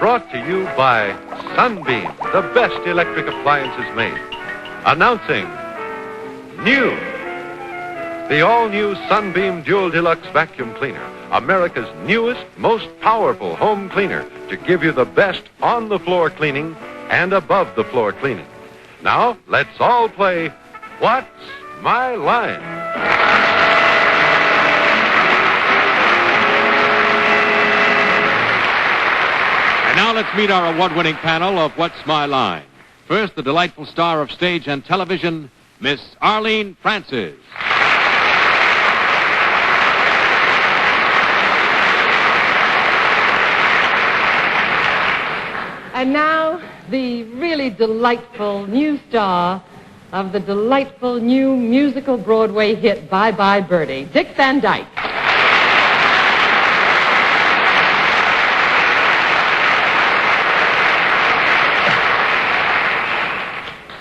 brought to you by Sunbeam, the best electric appliances made. Announcing new, the all-new Sunbeam Dual Deluxe Vacuum Cleaner, America's newest, most powerful home cleaner to give you the best on-the-floor cleaning and above-the-floor cleaning. Now, let's all play What's My Line? And now let's meet our award-winning panel of What's My Line. First, the delightful star of stage and television, Miss Arlene Francis. And now, the really delightful new star of the delightful new musical Broadway hit, Bye Bye Birdie, Dick Van Dyke.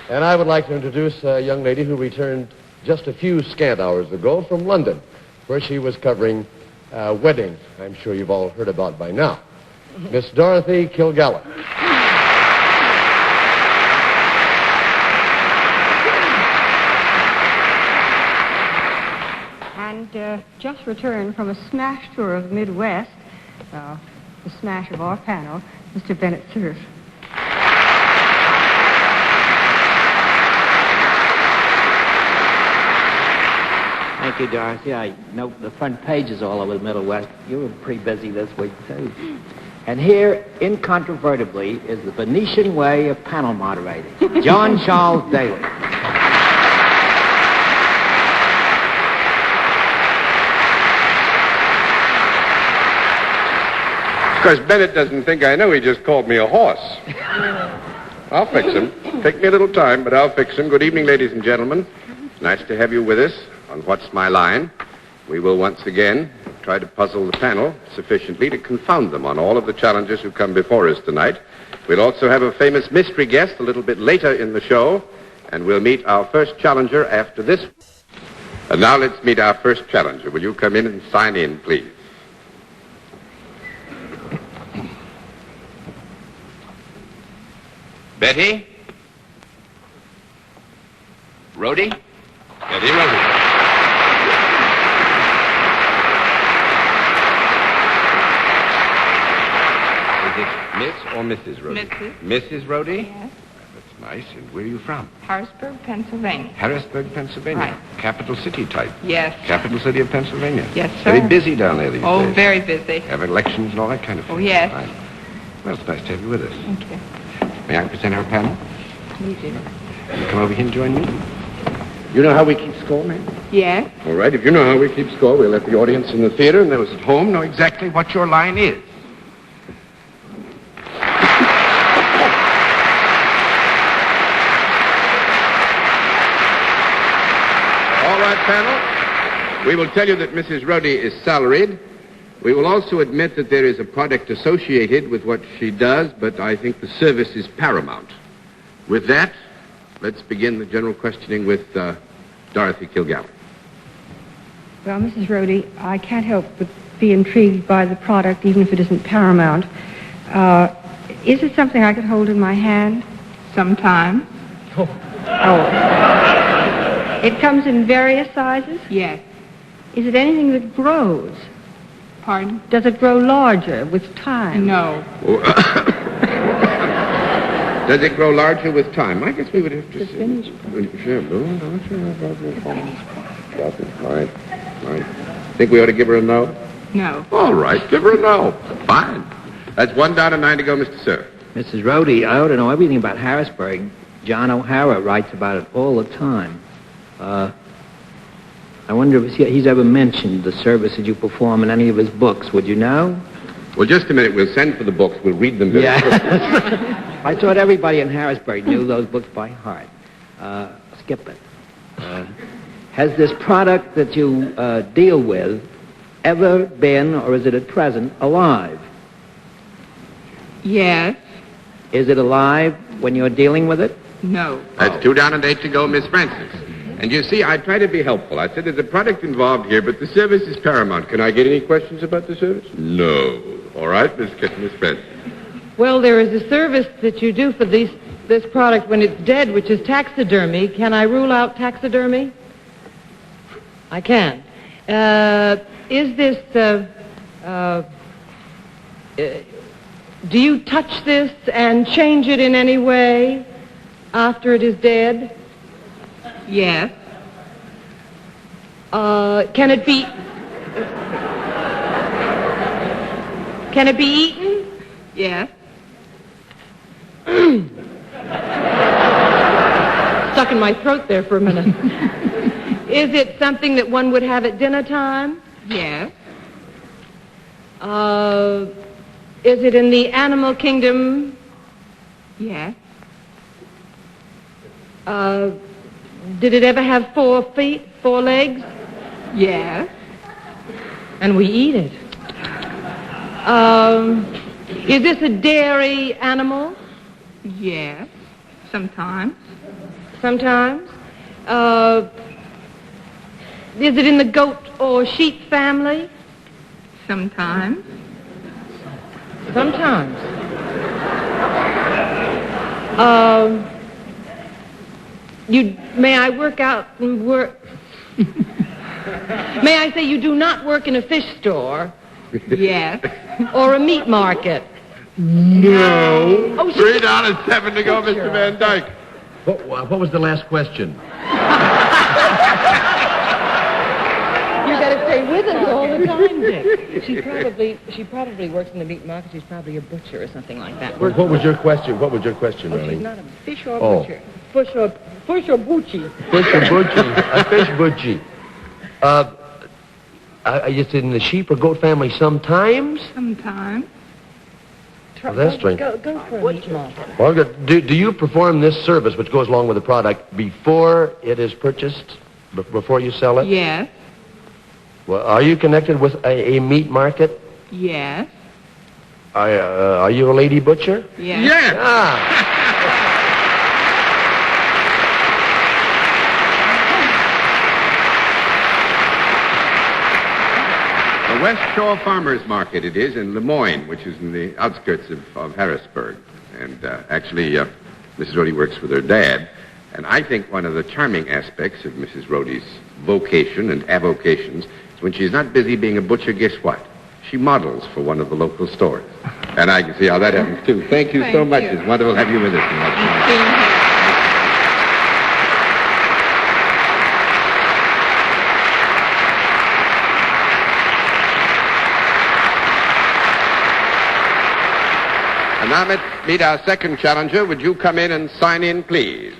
And I would like to introduce a young lady who returned just a few scant hours ago from London, where she was covering a wedding I'm sure you've all heard about by now. Miss Dorothy Kilgallen. And just returned from a smash tour of the Midwest, the smash of our panel, Mr. Bennett, Cerf. Thank you, Dorothy. I note the front pages all over the Middle West. You were pretty busy this week, too. And here, incontrovertibly, is the Venetian way of panel moderating. John Charles Daly. Of course, Bennett doesn't think I know he just called me a horse. I'll fix him. Take me a little time, but I'll fix him. Good evening, ladies and gentlemen. It's nice to have you with us on What's My Line. We will once again try to puzzle the panel sufficiently to confound them on all of the challengers who come before us tonight. We'll also have a famous mystery guest a little bit later in the show, and we'll meet our first challenger after this. And now let's meet our first challenger. Will you come in and sign in, please? Betty? Rhodey? Betty Rhodey. Miss or Mrs. Rhodey? Mrs. Mrs. Rhodey? Yes. That's nice. And where are you from? Harrisburg, Pennsylvania. Harrisburg, Pennsylvania. Right. Capital city type. Yes. Capital city of Pennsylvania. Yes, sir. Very busy down there these days. Oh, very busy. Have elections and all that kind of thing. Oh, yes. Right. Well, it's nice to have you with us. Thank you. May I present our panel? You do. You come over here and join me. You know how we keep score, ma'am? Yes. All right. If you know how we keep score, we'll let the audience in the theater and those at home know exactly what your line is. Panel, we will tell you that Mrs. Rhodey is salaried. We will also admit that there is a product associated with what she does, but I think the service is paramount. With that, let's begin the general questioning with Dorothy Kilgallen. Well, Mrs. Rhodey, I can't help but be intrigued by the product, even if it isn't paramount. Is it something I could hold in my hand? Sometimes. Oh. It comes in various sizes? Yes. Is it anything that grows? Pardon? Does it grow larger with time? No. Does it grow larger with time? I guess we would have to see. Right. Think we ought to give her a no? No. All right, give her a no. Fine. That's 1 down and 9 to go, Mr. Cerf. Mrs. Rhodey, I ought to know everything about Harrisburg. John O'Hara writes about it all the time. I wonder if he's ever mentioned the service that you perform in any of his books. Would you know? Well, just a minute. We'll send for the books. We'll read them very quickly. I thought everybody in Harrisburg knew those books by heart. Skip it. Has this product that you deal with ever been, or is it at present, alive? Yes. Is it alive when you're dealing with it? No. That's 2 down and 8 to go, Miss Francis. And you see, I try to be helpful. I said there's a product involved here, but the service is paramount. Can I get any questions about the service? No. All right, Miss Francis. Well, there is a service that you do for this product when it's dead, which is taxidermy. Can I rule out taxidermy? I can. Is this, do you touch this and change it in any way after it is dead? Yes. Can it be eaten? Yes. Stuck in my throat there for a minute. Is it something that one would have at dinner time? Yes. Is it in the animal kingdom? Yes. Did it ever have 4 feet, 4 legs? Yes. And we eat it. Is this a dairy animal? Yes. Sometimes. Sometimes. Is it in the goat or sheep family? Sometimes. Sometimes. May I work out and work? May I say you do not work in a fish store? Yes. Or a meat market? No. Oh, $3.07 to go, Mr. Van Dyke. What was the last question? You got to stay with us all the time, Dick. She probably works in the meat market. She's probably a butcher or something like that. What was your question? What was your question, Oh, she's Arlene? not a fish or Oh. butcher. Fish or butchie. Fish or butchie. A fish butchie. Is it in the sheep or goat family sometimes? Sometimes. Well, that's strange. Go for a meat market. Well, good. Do you perform this service, which goes along with the product, before it is purchased? Before you sell it? Yes. Well, are you connected with a meat market? Yes. Are you a lady butcher? Yes. Yes. Ah. The West Shore Farmers Market it is in Lemoyne, which is in the outskirts of Harrisburg. And actually, Mrs. Rhodey works with her dad. And I think one of the charming aspects of Mrs. Rhodey's vocation and avocations is when she's not busy being a butcher, guess what? She models for one of the local stores. And I can see how that happens, too. Thank you so Thank much. you. It's wonderful to have you with us. Being here. And now let's meet our second challenger. Would you come in and sign in, please?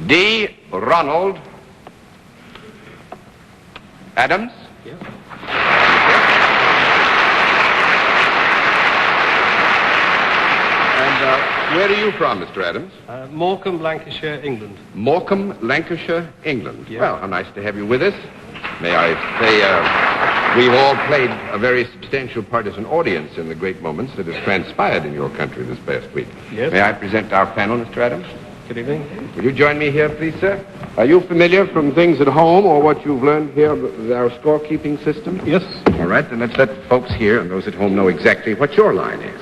D. Ronald Adams. Yes. And where are you from, Mr. Adams? Morecambe, Lancashire, England. Morecambe, Lancashire, England. Yeah. Well, how nice to have you with us. May I say, we've all played a very substantial part as an audience in the great moments that have transpired in your country this past week. Yes. May I present our panel, Mr. Adams? Good evening. Will you join me here, please, sir? Are you familiar from things at home or what you've learned here with our scorekeeping system? Yes. All right, then let's let folks here and those at home know exactly what your line is.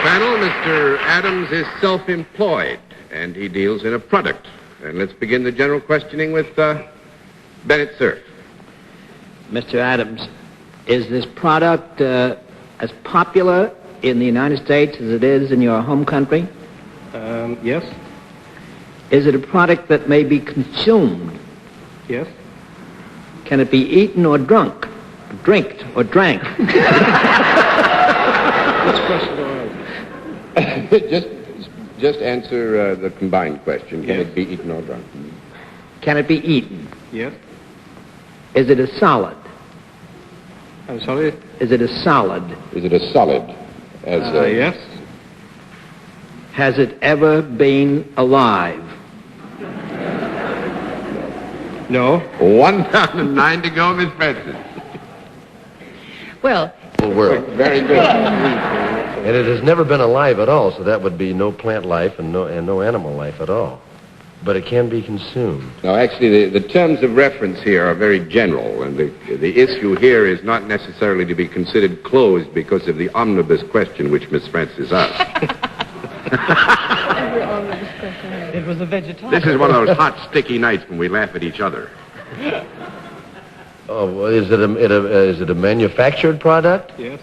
Panel, Mr. Adams is self-employed, and he deals in a product. And let's begin the general questioning with Bennett, Cerf. Mr. Adams, is this product as popular in the United States as it is in your home country? Yes. Is it a product that may be consumed? Yes. Can it be eaten or drunk? Drinked or drank? Which question do I have? Just answer the combined question. Can Yes. it be eaten or drunk? Can it be eaten? Yes. Is it a solid? I'm sorry. Is it a solid? Is it a solid? Yes. Has it ever been alive? No. 1,009 to go, Miss Preston. Well, Whole world. Very good. And it has never been alive at all, so that would be no plant life and no animal life at all. But it can be consumed. No, actually, the terms of reference here are very general, and the issue here is not necessarily to be considered closed because of the omnibus question which Miss Francis asked. it was a vegetarian. This is one of those hot, sticky nights when we laugh at each other. Oh, well, is it a manufactured product? Yes.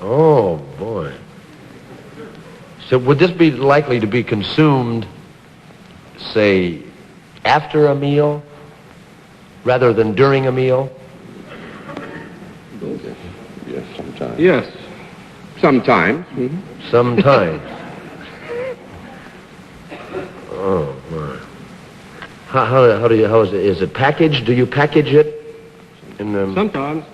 Oh, boy. So would this be likely to be consumed, say, after a meal, rather than during a meal? Yes, sometimes. Yes. Sometimes. Sometimes. Oh, my. How is it packaged? Do you package it? Sometimes.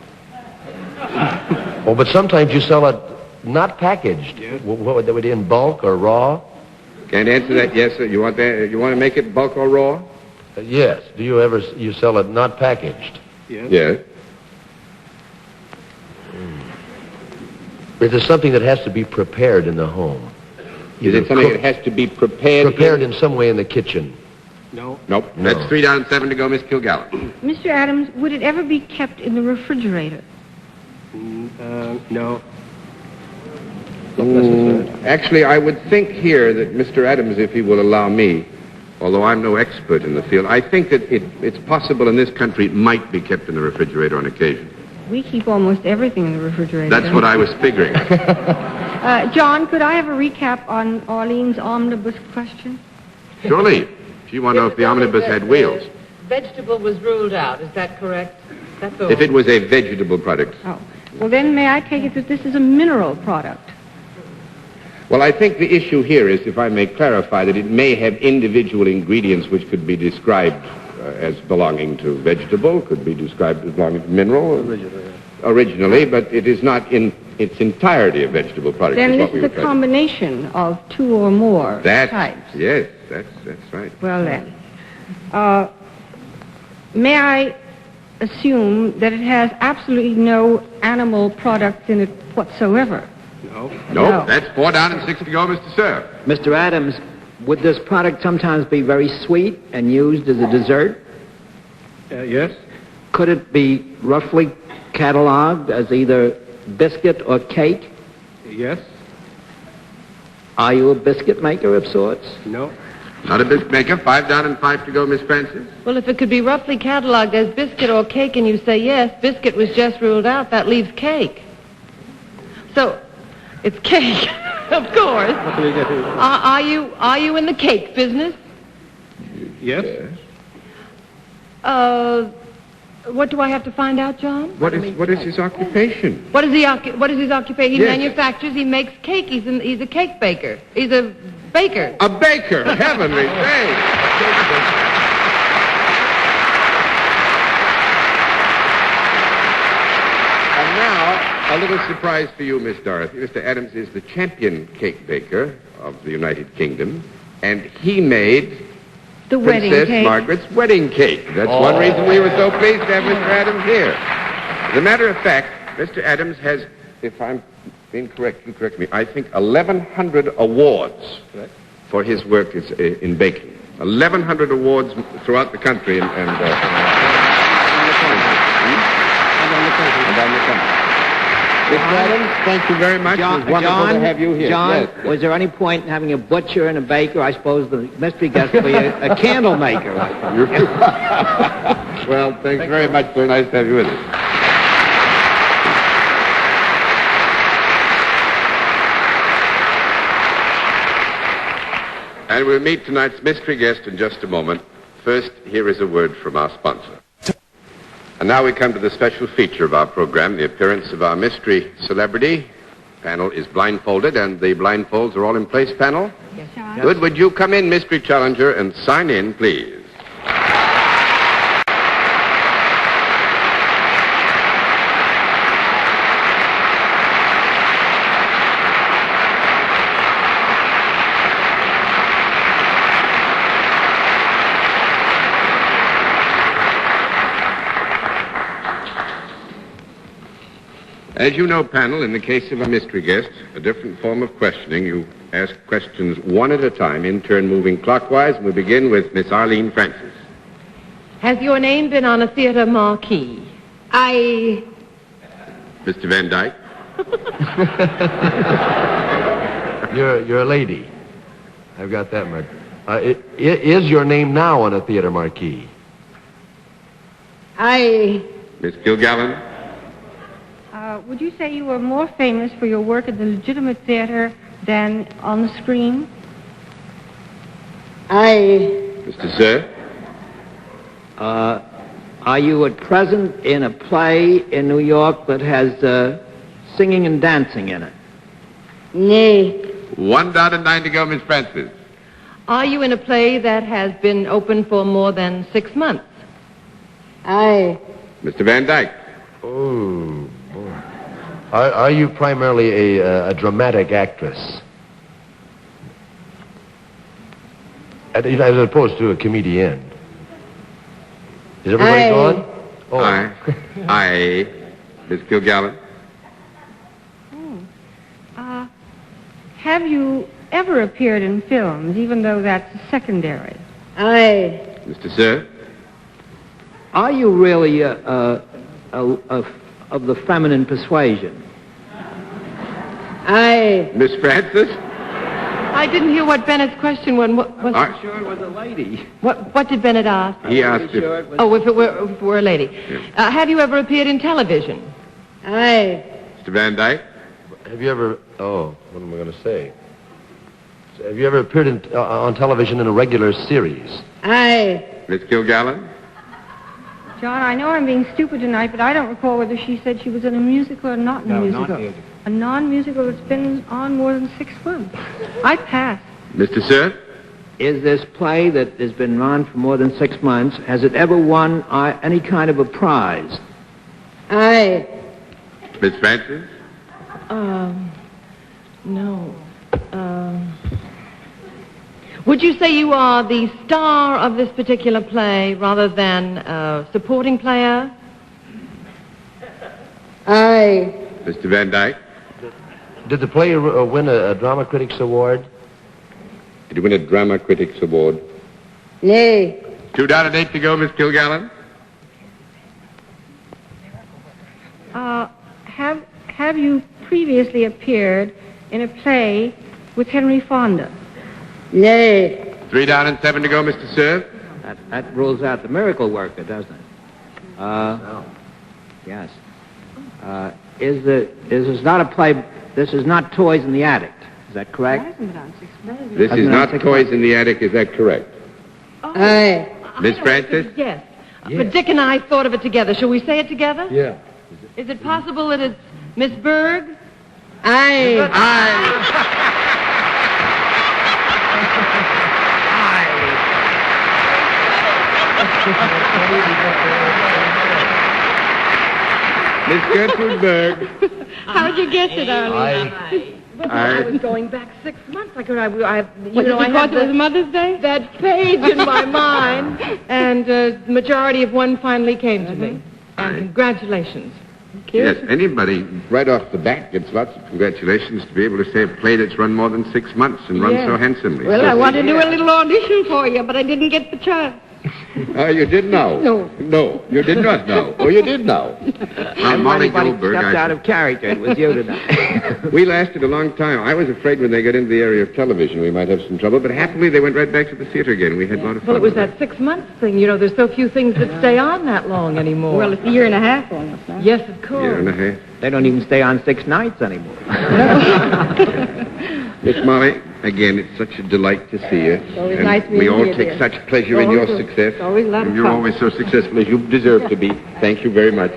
Oh, but sometimes you sell it not packaged. Yes. What would that be, in bulk or raw? Can't answer that. Yes, sir. You want that? You want to make it bulk or raw? Yes. Do you sell it not packaged? Yes. Yes. Is it something that has to be prepared in the home? Is it something that has to be prepared? Prepared in some way in the kitchen? No. Nope. No. That's 3 down, 7 to go, Miss Kilgallen. Mr. Adams, would it ever be kept in the refrigerator? No. Actually, I would think here that Mr. Adams, if he will allow me, although I'm no expert in the field, I think that it's possible in this country it might be kept in the refrigerator on occasion. We keep almost everything in the refrigerator. That's what I was figuring. John, could I have a recap on Arlene's omnibus question? Surely. She wanted to know if the omnibus had wheels. Vegetable was ruled out. Is that correct? That's all. If it was a vegetable product. Oh. Well, then may I take it that this is a mineral product? Well, I think the issue here is, if I may clarify, that it may have individual ingredients which could be described as belonging to vegetable, could be described as belonging to mineral. Originally, but it is not in its entirety a vegetable product. Then what this we is a were trying to- combination of two or more types. Yes, that's right. Well then, may I assume that it has absolutely no animal products in it whatsoever? No. No, that's 4 down and 6 to go, Mr. Cerf. Mr. Adams, would this product sometimes be very sweet and used as a dessert? Yes. Could it be roughly cataloged as either biscuit or cake? Yes. Are you a biscuit maker of sorts? No. Not a biscuit maker. 5 down and 5 to go, Miss Francis. Well, if it could be roughly cataloged as biscuit or cake and you say yes, biscuit was just ruled out, that leaves cake. So, it's cake, of course. Are you in the cake business? Yes. What do I have to find out, John? What is his occupation? What is his occupation? He Yes. manufactures, he makes cake. He's a cake baker. He's a baker. A baker. Heavenly days. And now, a little surprise for you, Miss Dorothy. Mr. Adams is the champion cake baker of the United Kingdom, and he made The wedding Princess cake. Margaret's wedding cake. That's one reason we were so pleased to have Mr. Adams here. As a matter of fact, Mr. Adams has, if I'm incorrect, you correct me, I think 1,100 awards for his work in baking. 1,100 awards throughout the country and on the country. Mr. Adams, thank you very much. It was wonderful to have you here. John, Yes. was there any point in having a butcher and a baker? I suppose the mystery guest would be a candle maker. Well, thanks very much. Very nice to have you with us. And we'll meet tonight's mystery guest in just a moment. First, here is a word from our sponsor. And now we come to the special feature of our program, the appearance of our mystery celebrity. Panel is blindfolded, and the blindfolds are all in place, panel? Yes. Good. Would you come in, mystery challenger, and sign in, please? As you know, panel, in the case of a mystery guest, a different form of questioning. You ask questions one at a time, in turn moving clockwise, and we begin with Miss Arlene Francis. Has your name been on a theater marquee? I... Mr. Van Dyke. You're a lady. I've got that marked. Is your name now on a theater marquee? Miss Kilgallen. Would you say you were more famous for your work at the legitimate theater than on the screen? Mr. Cerf. Are you at present in a play in New York that has singing and dancing in it? One down and 9 to go, Miss Francis. Are you in a play that has been open for more than 6 months? Mr. Van Dyke. Oh, boy. Are you primarily a dramatic actress? As opposed to a comedian? Is everybody gone? Oh. I. Miss Kilgallen. Have you ever appeared in films, even though that's secondary? Mr. Cerf. Are you really of the feminine persuasion? Miss Francis. I didn't hear what Bennett's question was. I'm sure it was a lady. What did Bennett ask? He asked if... Oh, if it were a lady. Yeah. Have you ever appeared in television? Mr. Van Dyke. Have you ever... Oh, what am I going to say? Have you ever appeared on television in a regular series? Miss Kilgallen. John, I know I'm being stupid tonight, but I don't recall whether she said she was in a musical or not in a musical. not musical. A non-musical that's been on more than 6 months. I pass. Mr. Cerf. Is this play that has been run for more than 6 months, has it ever won any kind of a prize? Miss Francis. No. Would you say you are the star of this particular play rather than a supporting player? Mr. Van Dyke. Did the play win a Drama Critics Award? Did you win a Drama Critics Award? 2 down and 8 to go, Miss Kilgallen. Have you previously appeared in a play with Henry Fonda? 3 down and 7 to go, Mr. Cerf. That rules out the miracle worker, doesn't it? Yes. Is this not a play? This is not Toys in the Attic. Is that correct? This is not Toys in the Attic. Is that correct? Miss Francis? Yes. But Dick and I thought of it together. Shall we say it together? Yeah. Is it possible that it's Miss Berg? Miss Gertrude Berg. How'd you guess it, Arlene? I was going back 6 months. I had it was Mother's Day? that page in my mind, and the majority of one finally came to me. And congratulations. Yes, anybody right off the bat gets lots of congratulations to be able to say a play that's run more than 6 months and run so handsomely. Well, I wanted to do a little audition for you, but I didn't get the chance. You did know? No, you did not know. Oh, you did know. Molly Goldberg. Stepped out of character. It was you tonight. We lasted a long time. I was afraid when they got into the area of television we might have some trouble, but happily they went right back to the theater again. We had a lot of fun. Well, it was that 6 months thing. You know, there's so few things that stay on that long anymore. Well, it's a year and a half almost now. Yes, of course. Year and a half. They don't even stay on 6 nights anymore. Miss Molly, again, it's such a delight to see you. It's always And nice being we all here, take dear. such pleasure in your success. It's always a lot of And you're fun. always so successful as you deserve to be. Thank you very much.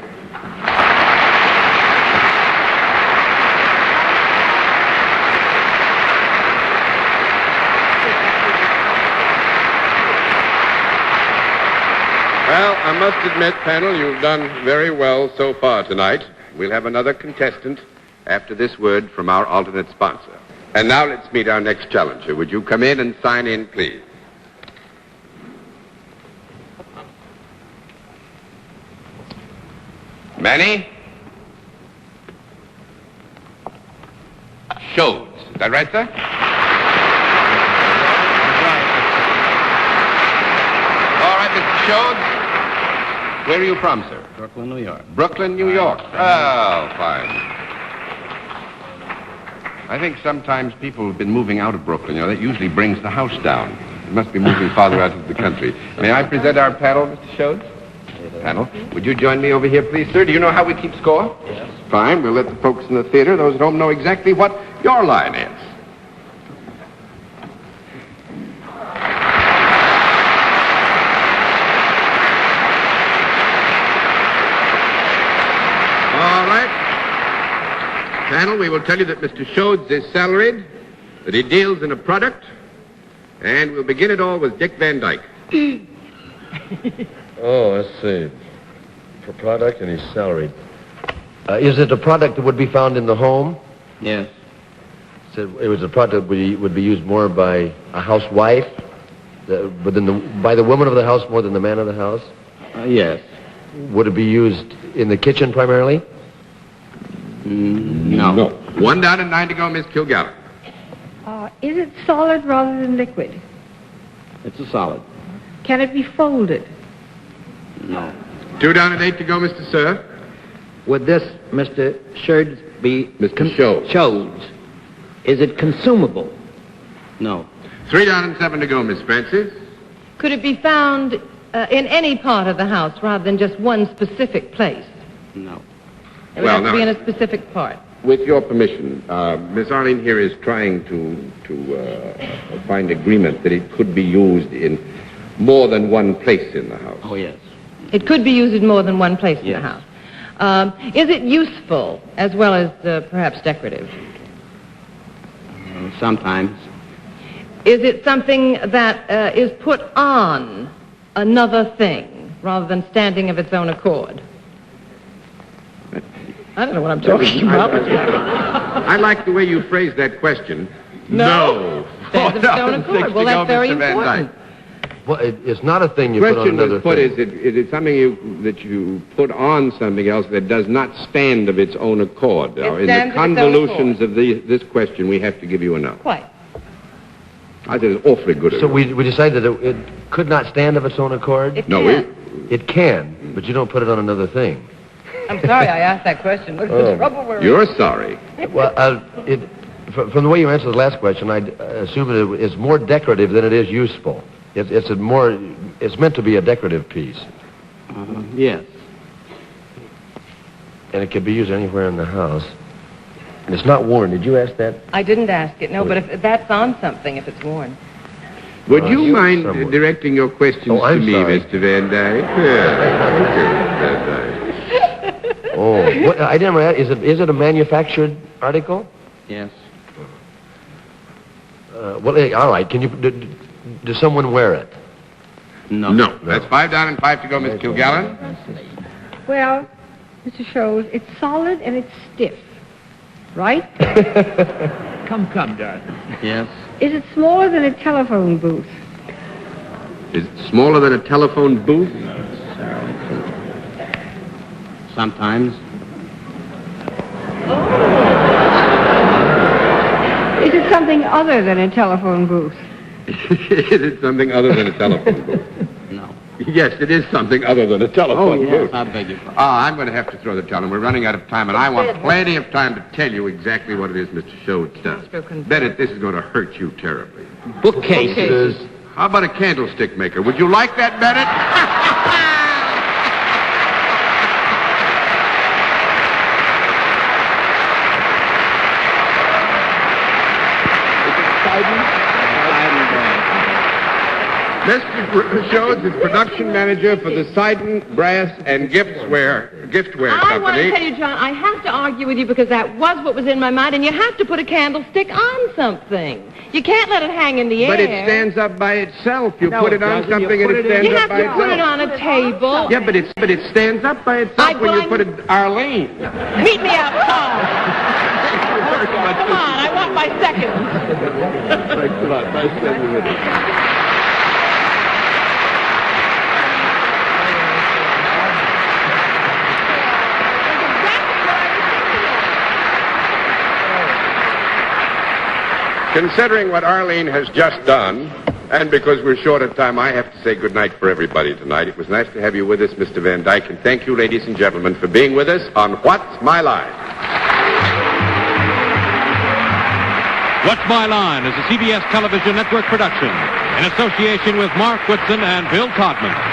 Well, I must admit, panel, you've done very well so far tonight. We'll have another contestant after this word from our alternate sponsor. And now let's meet our next challenger. Would you come in and sign in, please? Manny? Shodes. Is that right, sir? All right, Mr. Shodes. Where are you from, sir? Brooklyn, New York. Brooklyn, New York. Oh, fine. I think sometimes people have been moving out of Brooklyn. You know, that usually brings the house down. It must be moving farther out into the country. May I present our panel, Mr. Shodes? Panel, would you join me over here, please, sir? Do you know how we keep score? Yes. Fine. We'll let the folks in the theater, those at home, know exactly what your line is. All right. Panel, we will tell you that Mr. Shodes is salaried, that he deals in a product, and we'll begin it all with Dick Van Dyke. Oh, let's see. For product, and he's salaried. Is it a product that would be found in the home? Yes. So it was a product that would be used more by a housewife, by the woman of the house more than the man of the house? Yes. Would it be used in the kitchen primarily? No. 1 down and 9 to go, Miss Kilgallen. Is it solid rather than liquid? It's a solid. Can it be folded? No. 2 down and 8 to go, Mr. Cerf. Would this, Mr. Shodes, be... Mr. Shodes. Shodes. Is it consumable? No. 3 down and 7 to go, Miss Francis. Could it be found in any part of the house rather than just one specific place? No. It would have to be in a specific part. With your permission, Miss Arlene here is trying to find agreement that it could be used in more than one place in the house. Oh, yes. It could be used in more than one place in the Yes. house. Is it useful as well as perhaps decorative? Sometimes. Is it something that is put on another thing rather than standing of its own accord? I don't know what I'm talking about. I like the way you phrased that question. No. Stands of its own accord. Well, that's very important. Well, it's not a thing you The put on question another was put, thing. is it something that you put on something else that does not stand of its own accord? It In stands the of its own convolutions accord. of this question, we have to give you a no. Quite. I said it's awfully good. So we decided that it could not stand of its own accord? No, It can, but you don't put it on another thing. I'm sorry I asked that question. Look at the trouble we're in. You're sorry. Well, from the way you answered the last question, I assume that it's more decorative than it is useful. It's meant to be a decorative piece. Yes. And it can be used anywhere in the house. And it's not worn. Did you ask that? I didn't ask it, no, but if that's on something, if it's worn. Would you mind somewhat. directing your questions Oh, I'm to me, sorry. Mr. Van Dyke? Yeah. Oh, I didn't ask. Is it a manufactured article? Yes. Well, all right. Can you? Does someone wear it? No. No. That's 5 down and 5 to go, Miss Kilgallen. Well, Mr. Sholes, it's solid and it's stiff, right? Come, Dorothy. Yes. Is it smaller than a telephone booth? Is it smaller than a telephone booth? Sometimes. Is it something other than a telephone booth? Is it something other than a telephone booth? No. Yes, it is something other than a telephone booth. I beg your pardon. I'm going to have to throw the towel in. We're running out of time, and I want plenty of time to tell you exactly what it is Mr. Shodes does. Bennett, this is going to hurt you terribly. Bookcases. How about a candlestick maker? Would you like that, Bennett? Mr. Shodes is production manager for the Sidon Brass and Giftware I want to Company. tell you, John, I have to argue with you because that was what was in my mind, and you have to put a candlestick on something. You can't let it hang in the air. But it stands up by itself. You No, put it it on doesn't. You something and put it it in- stands You up have by to put it itself. on a table. Yeah, but it stands up by itself when you put it. Arlene. Meet me outside. Come on, I want my seconds. Thanks a lot. Nice spending with you. Considering what Arlene has just done, and because we're short of time, I have to say goodnight for everybody tonight. It was nice to have you with us, Mr. Van Dyke, and thank you, ladies and gentlemen, for being with us on What's My Line? What's My Line is a CBS television network production in association with Mark Whitson and Bill Codman.